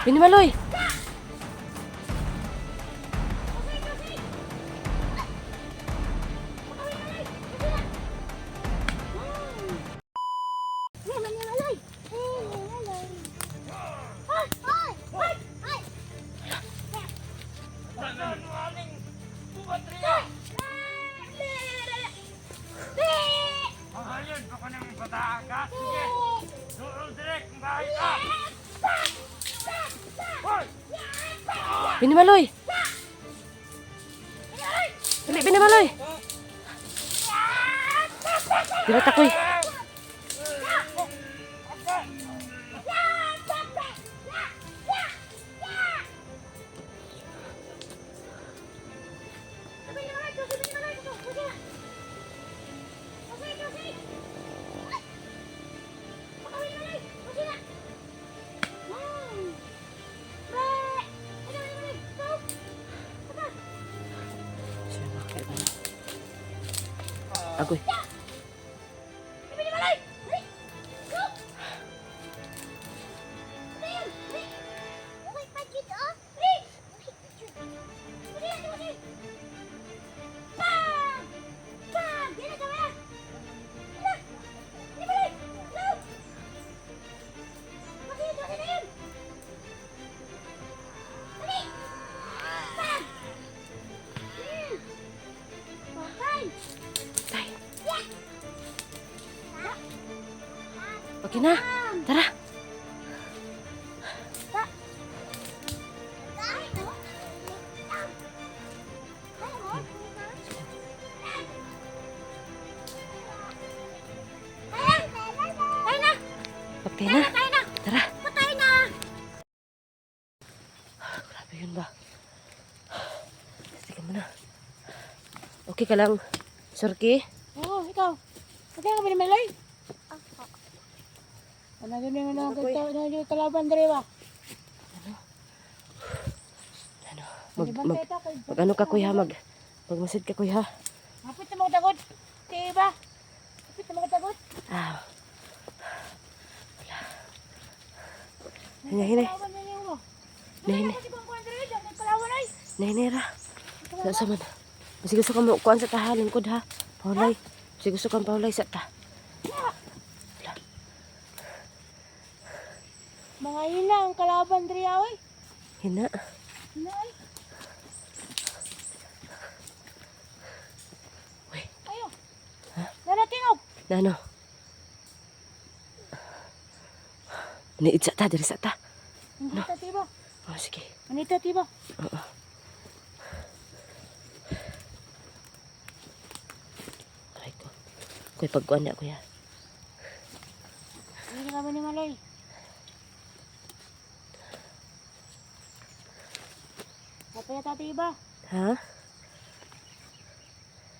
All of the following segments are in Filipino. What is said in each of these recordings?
Binimaloy! Binimaloy! Dali, Binimaloy! Pinatakoy! Agoy. Okay na. Tara. Okay na. Tara. Grabe yun ba? Teka muna. Okay ka lang, Surki? Oo, ikaw. Okay ka Binimaloy? Ano ganyan mo na kalaban dere ba? Mag-ano ka kuya, magmasid ka kuya. Hapit na mga dagot. Kaya ba? Hapit na mga dagot. Ah. Hinay. Hinay. Sa man. Kasi gusto ka kuan sa taha lingkod ha. Paulay. Kasi gusto kang paulay sa ta. Mga hina ang kalaban diri oy. Hina. Hina ay. Uy. Ayo. Ha? Nanatingog. Nano? Niid sa ta, diri sa ta. Manita tiba. Oh, sige. Manita tiba. Oo. Ay ko. Kuy pagkuan na kuya. Hindi ka Binimaloy. Kapaya tati ba? Ha?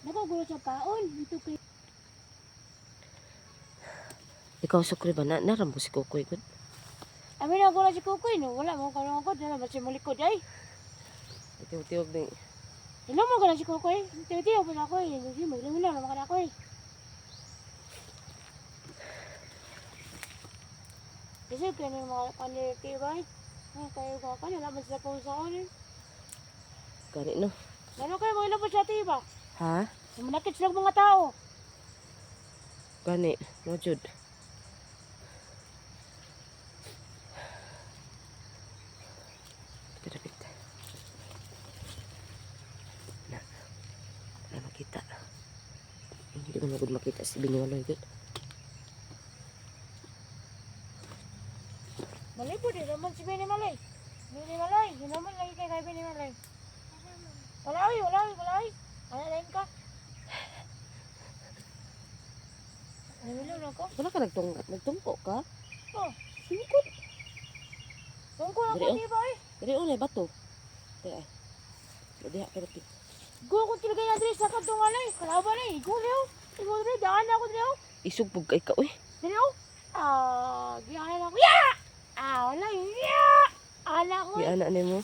Nakagulo sa paon. Ito kay Ikaw sukri ba na narambo si Kukoy gud? Amin ako na si Kukoy no. Wala mo kalong ako. Dala ba si malikod ay? Tiyo-tiyo ni. Ilan mo ka na si Kukoy? Tiyo-tiyo pa na ako eh. Hindi mo. Ilan naman ka na ako eh. Kasi kaya ng mga kaniliti ba eh. Kayo ka ka. Nalaman sila po sa akin eh. Gani no. Ano kayo mga ilabot sa tiba? Ha? Manakit silang mga tao. Gani, mo jud. Dapit. Na. Para makita. Hindi ko magud makita si Binimaloy gud. Malipod eh. Naman si Binimaloy. Binimaloy. Yun naman lagi kay Binimaloy. Walay. Ano rin ka? Ano na ko? Wala ka nagtungko ka? Oh, Singkod. tungkol ako Dali, oh. tiba eh. Dili unay bato. Dili ay. Dili ka dapit. Go ko talaga yung address sa katungan eh. Kalaban eh. Go Leo. Go Leo. Daan ako Leo. Isugpog kay ka uy. Leo. Giyahan ako. Ya! Wala yun. Ya! Anak ko. Di ana nimo.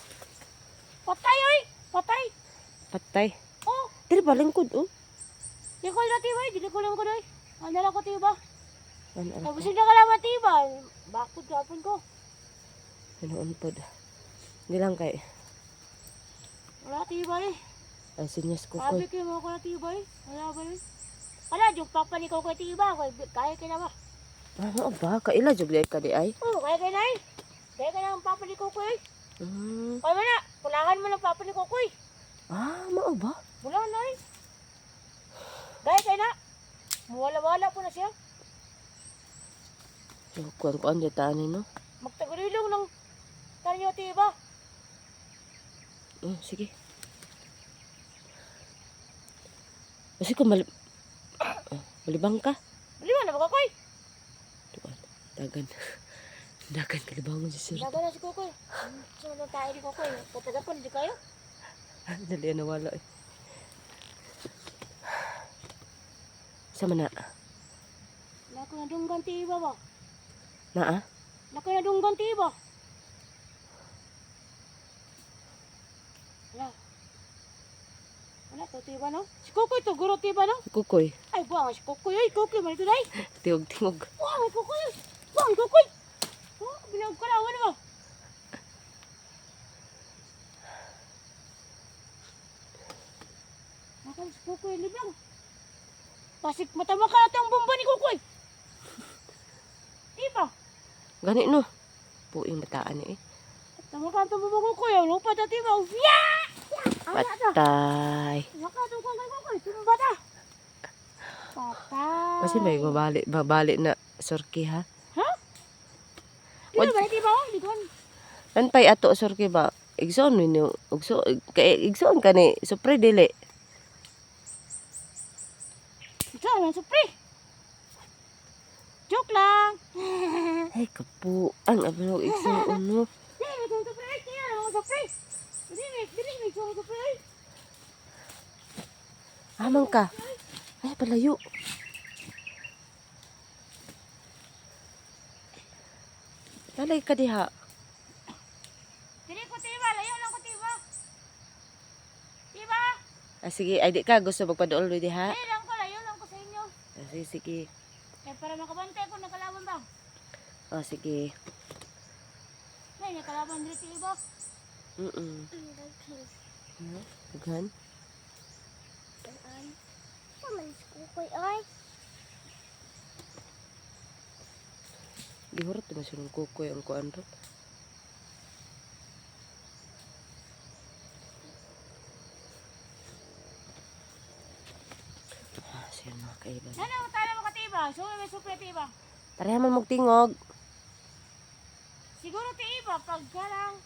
Patay oy. Patay. Patay. Oh. Dili ba lingkod oh. Di ko na tiba eh. Di ko lang ko doy. Ano lang ko tiba. Ano. Tapos hindi kalaban tiba. Bakod kapon ko. Ganoon po. Hindi lang kay. Wala tibay. Ay, sinyas ko Sabi kayo mo ko na tibay. Wala ba yun? Wala, yung papa ni ko tiba. Kaya ka na ba? Ano ba? Kaila jud ka di ay. Oo, kaya ka na eh. Kaya ka na ang papa ni Kukoy. Kaya mo na, pulangan mo ng papa ni Kukoy. Mao ba? Wala na eh. Kaya ka na. Wala po na siya. So, kuan di tani no. Magtagulilong ng kanyo tiba. Sige. Kasi kung malibang ka. Baliwan na ba Kukoy? Dagan. Dagan kalibangon si sir. Dagan na si Kukoy. Sunod tayo ni Kukoy. Patagapon di kayo. Dali na wala eh. Sama na. Naku na dunggan tiba ba? Na Naku na dunggan tiba. Wala. Wala to tiba no? Si Kukoy to guro tiba no? Kukoy. Ay buang si Kukoy ay Kukoy man ito day. Tingog. Buang si Kukoy. Buang Kukoy. Oh, binagkalawan mo. Nakal si Kukoy libang. Pasik matama ka natin ang bomba ni Kukoy. Diba? Gani no. Puing bataan eh. Tama ka natin ang bomba Kukoy. Ang lupa dati ba? Yeah! Patay. Nakatong ka kay Kukoy. Tumba ta. Patay. Kasi may babalik na sorki ha. Ha? Di ba ba? Di ba? Di ba? Pay ato sorki ba? Igsoon ni igsoon ka ni supre dili. Ikaw lang, supri. Joke lang. Ay kapu, ang abnog igsoon no. Dili, ito supri. Kaya lang, supri. Dili, supri. Amang ka. Ay palayo. Lalay ka diha. Dili ko tiba, layo lang ko tiba. Tiba. Sige, ay di ka gusto magpaduol diha. Dili lang ko, layo lang ko sa inyo. Sige. Eh, para makabantay ko nakalaban ba? Sige. May nakalaban dili tiba. Daghan. Malis Kukoy ay. Gihurot na siya ng kukoy ang kuan ro. Siya mga kaiban. Ano tayo mo katiba? So may supre tiba. Pareha man magtingog. Siguro tiba pag galang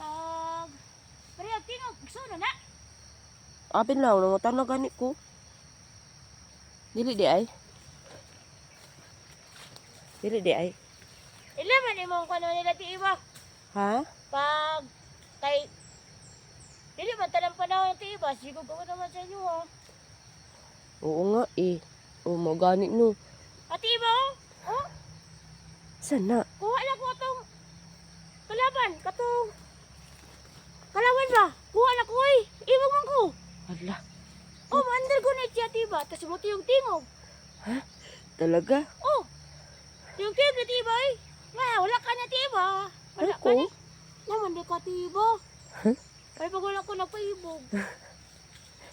pag pareha tingog suno na. Apin lang, nangutan na gani ko. Dili di ay. Ilan man imong kuno nila tiba? Ha? Pag kay dili man tanang panahon ng tiba, siguro ko naman sa inyo ha. Oo nga eh. Oo, mo gani no. At tiba oh? Sana. Kuha lang ko itong kalaban, katong kalaban ba? Kuha lang ko eh. Iwag man ko. Ala, Oh, maandar ko na siya tiba. Tapos mo yung tingog. talaga? Oh, yung tingog na tiba eh. Nga, wala ka na tiba. Wala ka Ako? ni. Naman di ka tiba. Huh? Ay, pag wala ko na paibog.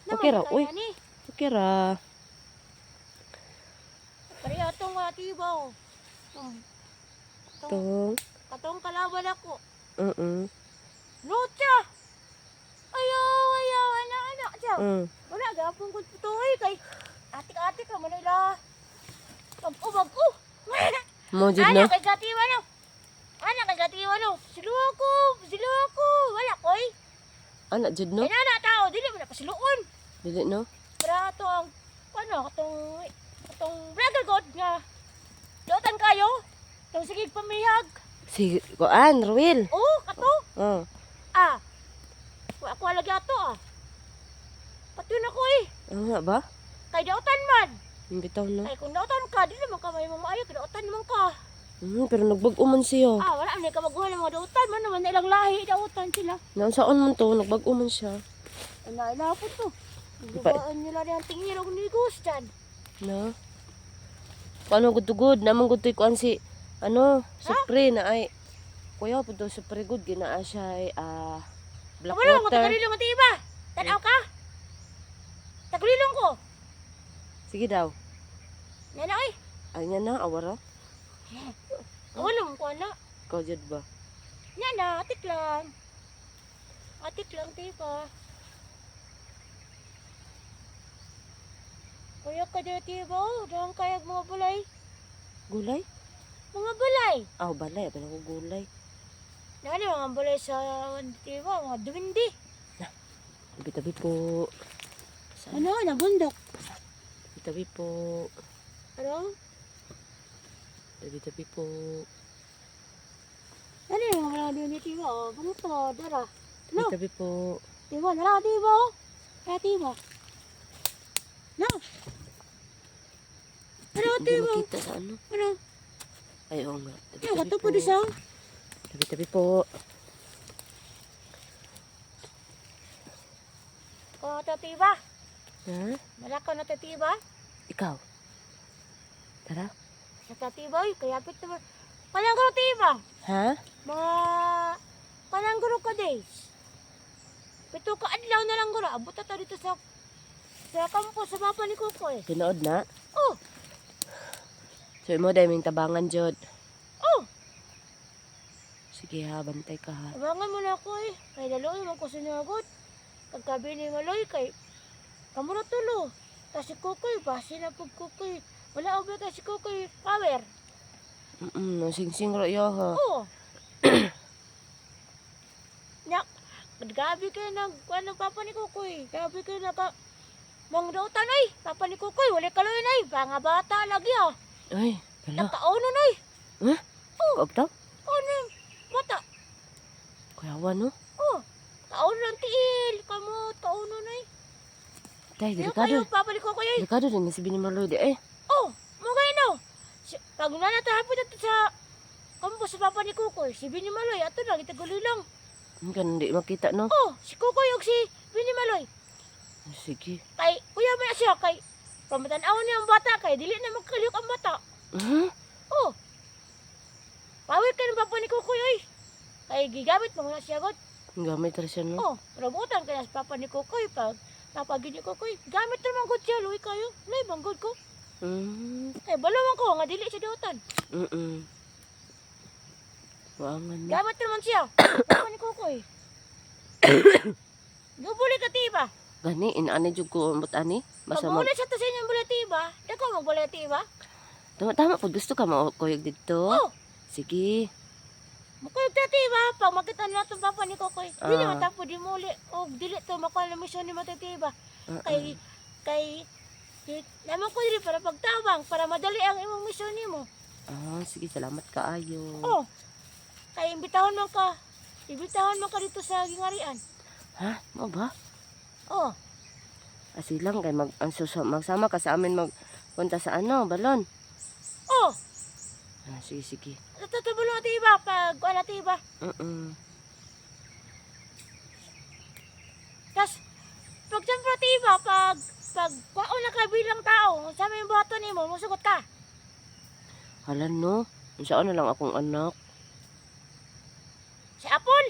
Okay ra, uy. Ni. Okay ra. Pareha itong tiba oh. Tong. Katong kalaban ako. Lucha! Ayaw, anak siya. Wala, gapong ko ito eh. Kay atik-atik ka, manila. Pag-ubag ko. Mo jud no. Anak, kay gatiwa no. Siluko. Wala ko eh. Anak jud no. Inana tao, dili mo na pasiluon. Dili no. Pero ito ang, katong brother God nga. Dotan kayo. Itong sigig pamihag. Si kuan, Ruel. Oh, kato. Oh. Ako lagi ato Patun ako eh. Ano nga ba? Kay dautan man. Bitaw no. Ay kung dautan ka, dili man ka may mamaayo, kay dautan man ka. Pero nagbag-o man siya. Wala man ka maguha ng mga dautan man naman ilang lahi dautan sila. Naunsaon man to, nagbag-o man siya. Naila po to. Gubaan nila rin ang tingirog ni Gustan. No. Paano gud tugod? Namang gud kuan si supre na ay kuya po daw super good ginaa siya ay black Wala mo water. tagalilong ati iba. Tanaw ka. Tagalilong ko. Sige daw. Nana ay. Ay nya na awara. Wala mo ko na. Ikaw jud ba? Nana, atik lang. Atik lang tiba. Kuya ka dito tiba. Dahang kayag mga bulay. Gulay? Mga bulay. Balay pa ko gulay. Nani mga bulay sa tiba. Mga duwindi. Tabi-tabi po. Saan? Ano? Nabundok. Tabi po. Ano? Tabi-tabi po. Ano yung mga duwindi tiba? Bangot na. Dara. Ano? Tabi po. Tiba. Nara tiba. Kaya tiba. No. Ano Hindi tiba? makita sa ano. Ano? Ay, oo nga. Ano ka to po di sa? Tabi-tabi po. O, tatiba. Ha? Malakaw na tatiba. Ikaw? Tara. Sa tatiba, kaya pit naman. Panangguro tiba. Ha? Mga panangguro ka days. Pito ka adlaw na lang guro. Abot na dito sa kampo sa mapa ni Kukoy. Tinood na? Oh, So, imo dahil may tabangan, Jod. oh. Sige ha, bantay ka ha. Abangan mo na ako eh. Kay daloy man ko sinagot. Pagkabi ni Maloy kay kamuro tulo. Tas si Kukoy, basi na pag Kukoy. Wala obra ta si Kukoy power. Sing-sing royo ha. Oh. Nya, gabi kayo ng papa ni Kukoy. Gabi kayo naka mangdautan ay. Papa ni Kukoy, wala kaloy na ay. Banga bata lagi ah. Ay, hala. Nagkaono na ay. Ha? Oh. Kaog daw? Ano yung mata? Kuyawa no? Oh. Kaono ng tiil. Kamot, kaono na ay. Tay, Kayo, delikado. papa ni Kukoy ay. Delikado din si Binimaloy di. Eh, Oh, mga ino. Pag nanatahapon ito sa kampo sa papa ni Kukoy, si Bini Maloy, ato lang, itaguloy lang. ganun di makita no? Oh, si Kukoy o si Bini Maloy. Sige. Kay, kuya mo na siya, kay, pamatanaw niya ang bata, kay, dili na magkaliok ang bata. Hmm? Oh, pawit ka ng papa ni Kukoy, oy. Kay, gigamit mo na siya, God. Gamit rin siya no? Oh, rabutan ka na sa papa ni Kukoy, pag napagin ni Kukoy, gamit naman God siya, luwi kayo. Luwi bang God ko? Kay, balawan ko, nga dili siya diutan. Waangan na. Gamit naman siya, papa ni Kukoy. Gubuli ka, tiba. Gani, inaani jud ko umot ani. Basta Pag ulit sa to sa inyong bulatiba, dako mo bulatiba. Tama po, gusto ka maukuyog dito? Oh, Sige. mukuyog tatiba. Pag makita na itong papa ni Kokoy, di Ah. naman tapo di muli. O, dili to makuha na misyon ni matatiba. Kay, naman ko dili para pagtabang, para madali ang imong misyon ni mo. Sige, salamat kaayo. Oh, kay imbitahon man ka. Imbitahon man ka dito sa gingarian. Ha? Mo ba? Oh, Silang kay magsama ka sa amin magpunta sa ano, balon. oh, Sige, sige. natutubol mo tiba pag wala tiba. Tas, pag siyempre tiba, pag wao na ka bilang tao, sa may buhaton ni mo, musugot ka. Hala no, saan na lang akong anak. Si Apple.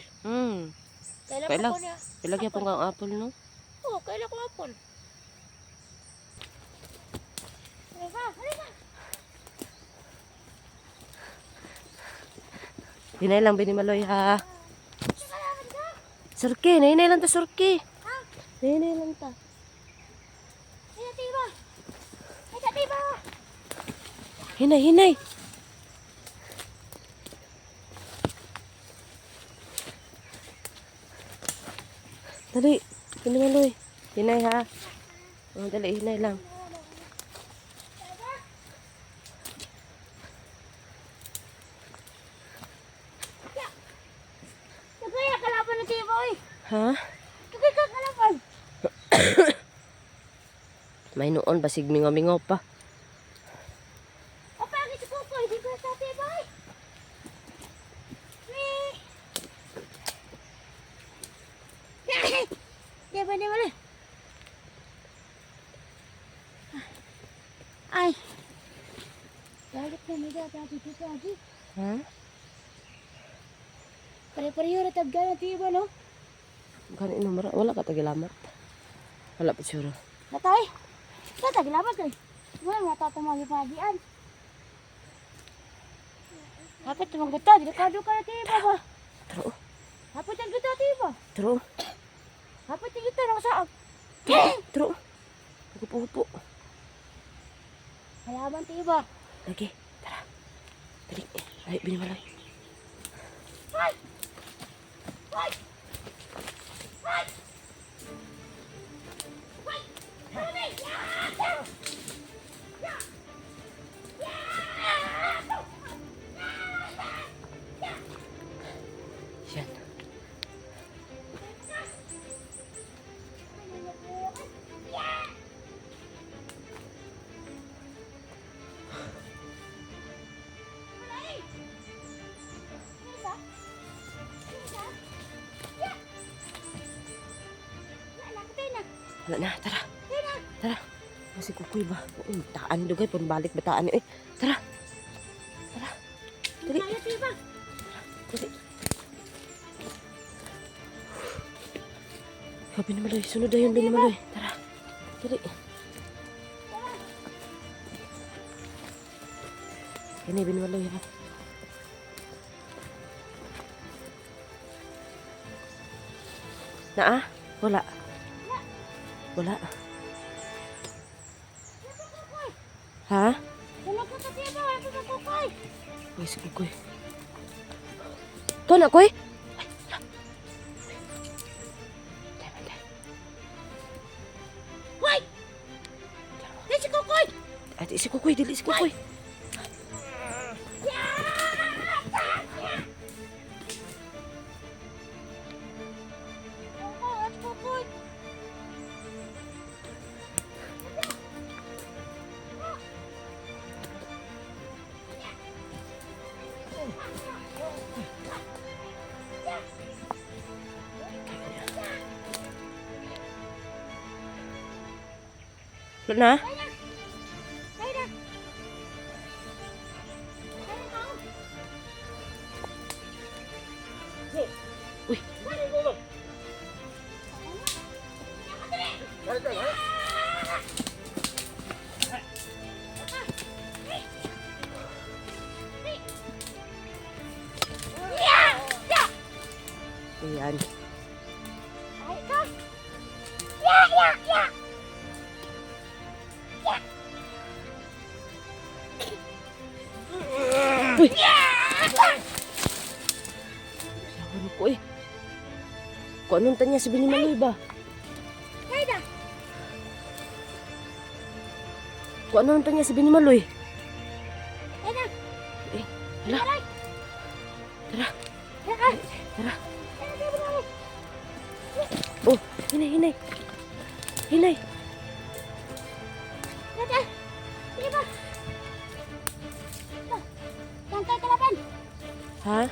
Kailan? Kailan po niya? Ilagyan po kang apple no? Oo, kailan ko Apple. Halika, halika. Hinay lang Binimaloy ha. Kailangan ka. Surki, hinay lang ta surki. Ha? Hinay lang ta. Ay, tiba. Ay, tiba. Hinay, hinay. Dali, Binimaloy. Hinay ha. Dali, hinay lang. Kagaya kalaban ng tiba, oy. Ha? Kagaya kalaban. May noon, basig mingaw-mingaw pa. O, pagi si Kukoy, di ko sa tiba, oy. Tiba ni Maloy. Ay. Galit na may dati dito lagi. Ha? Pare-pareho na tagana tiba no. Kan ino mara wala ka tagilamat. Wala pa sure. Natay. Sa taglamat kay. Wala nga tatamagi pagian. Hapit tumang buta, di ka do ka tiba ba. Taro. Hapit ang buta tiba. Taro. Hapit ang buta nang saag. Taro. Upo. Halaman tiba. Lagi. Tara. Dali. Ay, binimaloy. Hoy! Hoy! Hoy! Hoy! Hoy! Yan. Wala na, tara. Tara. Masih kukuy ba? Taan dugay pun balik bataan eh. Tara. Tara. Dali. Dali. Ha, binimaloy. Sunod na yun, binimaloy. Tara. Dali. Yan eh, binimaloy. Ha. Naa? Wala. Wala. Ha? Ay, si Kukoy. Ito na, Koy? Ay, wala. Tay. Hoy! Di si Kukoy! Ay, di si Kukoy, dili si Kukoy. Kukoy! Wala na? Uy. Ayan. Uy! Sawan ko eh. Kung anong tanya si Binimaloy ba? Kung anong tanya si Binimaloy? Eh, hala. Tara. Tara. Oh, hinay. Hinay. Ha?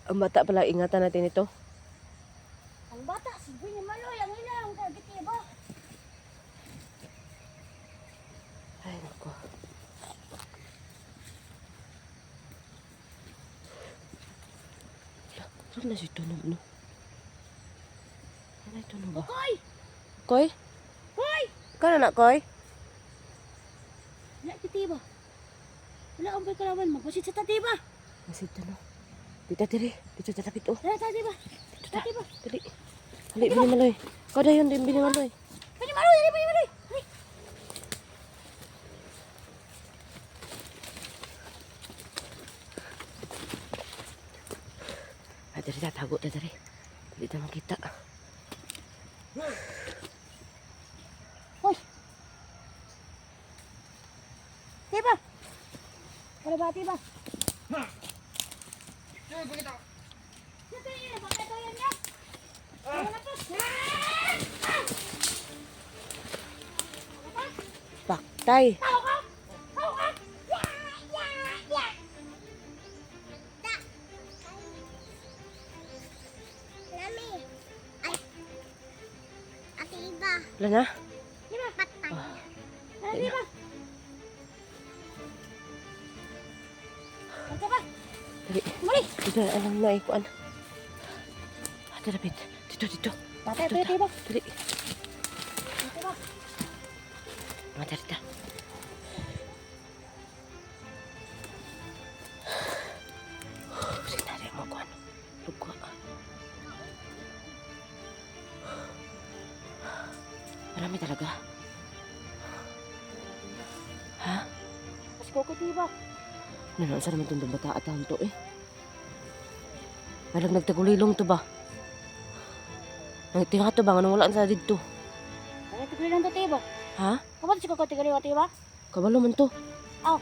Ang bata pala, ingatan natin ito. Ang bata, si Binimaloy, ang ilang kagitiba. Ay, nako. Saan na si Tunog, no? Ano ito, no ba? Koy! Koy? Koy! Kano na, Koy? Wala kitiba. Wala ang kalaban mo. Basit sa tatiba. Masih ito, no? Dito, tiri. Dito, tatapit, oh. Wala tatiba. Dito, Tatiba. Dali. Hali, Binimaloy. Kau dah yun din, Binimaloy. Binimaloy, dali Binimaloy. Hali. Ah, dari dah, tago dah, dari. Dali dah makita. Hoy. Tiba. Wala ba tiba? Paktay. Wala na? Dali. na alam na ikuan. Ate David, dito. Tatay, Dito, tiba. dali. Tiba. Mata dito. Sinari mo kuan. Lugwa. Marami talaga. Ha? Mas ko tiba. Ano, saan naman itong bata at taon to eh? Alam, nagtagulilong to ba? Nagtinga to ba? Anong wala sa dito? Ay, tigil lang to tiba. Ha? Kapan si ko tigil wa tiba? Kabalo man to. Aw.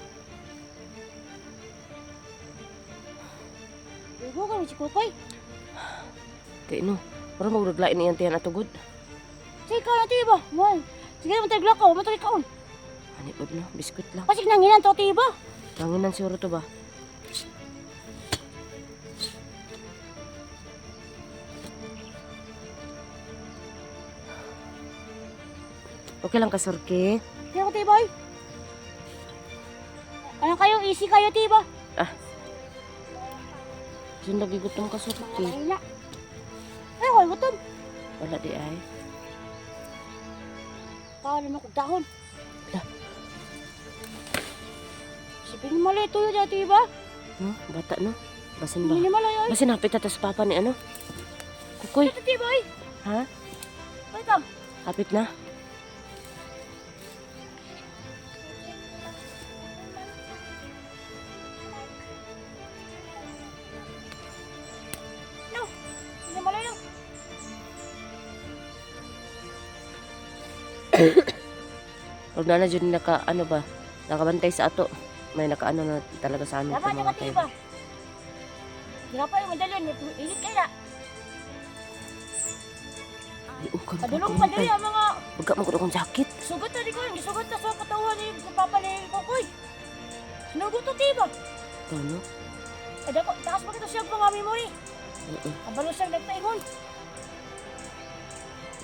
Igo ka si Kukoy. Kaya no, parang magdaglain niyan tiyan atugod. Sige ka na tiba. Mo. Sige mo tagla ka, mo tagla ka. Ani po no, biskuit lang. Pasig nanginan to tiba. Tanginan siguro to ba? Okay lang ka, Sorke. Sige ko tiba. Ano kayo, easy kayo tiba. Saan nagigutom ka, Sorke? Mahina. Ay, ko gutom. Wala di ay. Paano mo kog dahon? Wala. Sipin mo lang tuyo dyan tiba. No, bata no. Basin ba? Hindi mo lang. Basin hapit na tas papa ni ano? Kukoy. Ito tiba. Ha? Wait lang. Hapit na? No. Hindi mo lang. Huwag na dyan naka, ano ba? Nakabantay sa ato. May nakaano na talaga sa amin. Dapat itong niya mga tiba. Hirapa yung madalon. Init kaya. Ay, ukang Kadulong pa diri ang mga Huwag ka magkudok kong sakit. sugat na di ko. Sugat na sa katawan ni Papa ni Kukoy. Sinugot to tiba. Ano? Eh, dako, taas pa ito siya mga memory. Oo. Kabalo siyang nagpaingon.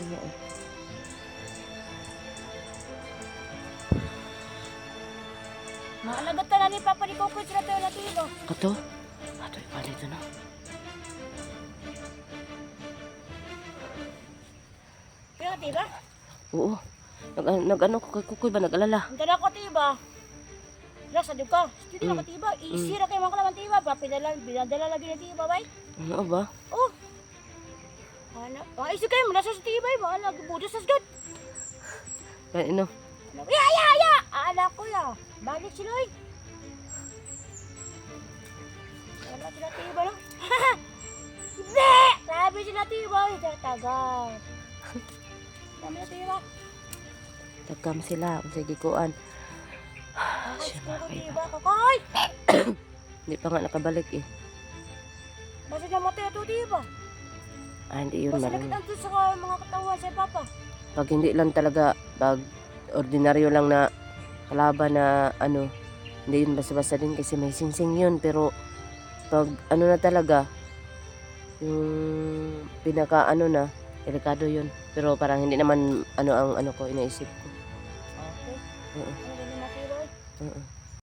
Oo. Maalagat na ni Papa ni Kukoy sila tayo na tiba. Kato? Ato, ipalit na. Kaya tiba. Oo. Nag-ano ko kay Kukoy ba? Nag-alala. Ang tala ko tiba. Wala sa duka. Hindi na tiba. Easy ra kayo mga kalaman tiba. Pinadala lagi na tiba, bay. Ano ba? Oh. Ano? Easy kayo. Malasa sa tiba. Mahala. Budas sa sgad. Kaya ano? Ya! Ala ko ya. Balik sila eh. Wala sila tiba no? Hindi! Sabi sila tiba eh. Tagal. Sabi sila tiba. Tagkam sila. Kung sige kuan. Bakit Siya ko mga kaiba. tiba kakoy? Hindi pa nga nakabalik eh. Basta na mo tayo tiba. Hindi yun Basta marami. nakita sa mga katawan sa Papa. Pag hindi lang talaga, pag ordinaryo lang na kalaban na ano, hindi yun basta-basta din kasi may singsing yun. Pero pag ano na talaga, yung pinaka ano na, delikado yun. Pero parang hindi naman ano ang ano ko, inaisip ko. Okay. Oo. Ano din natin, Roy? Oo.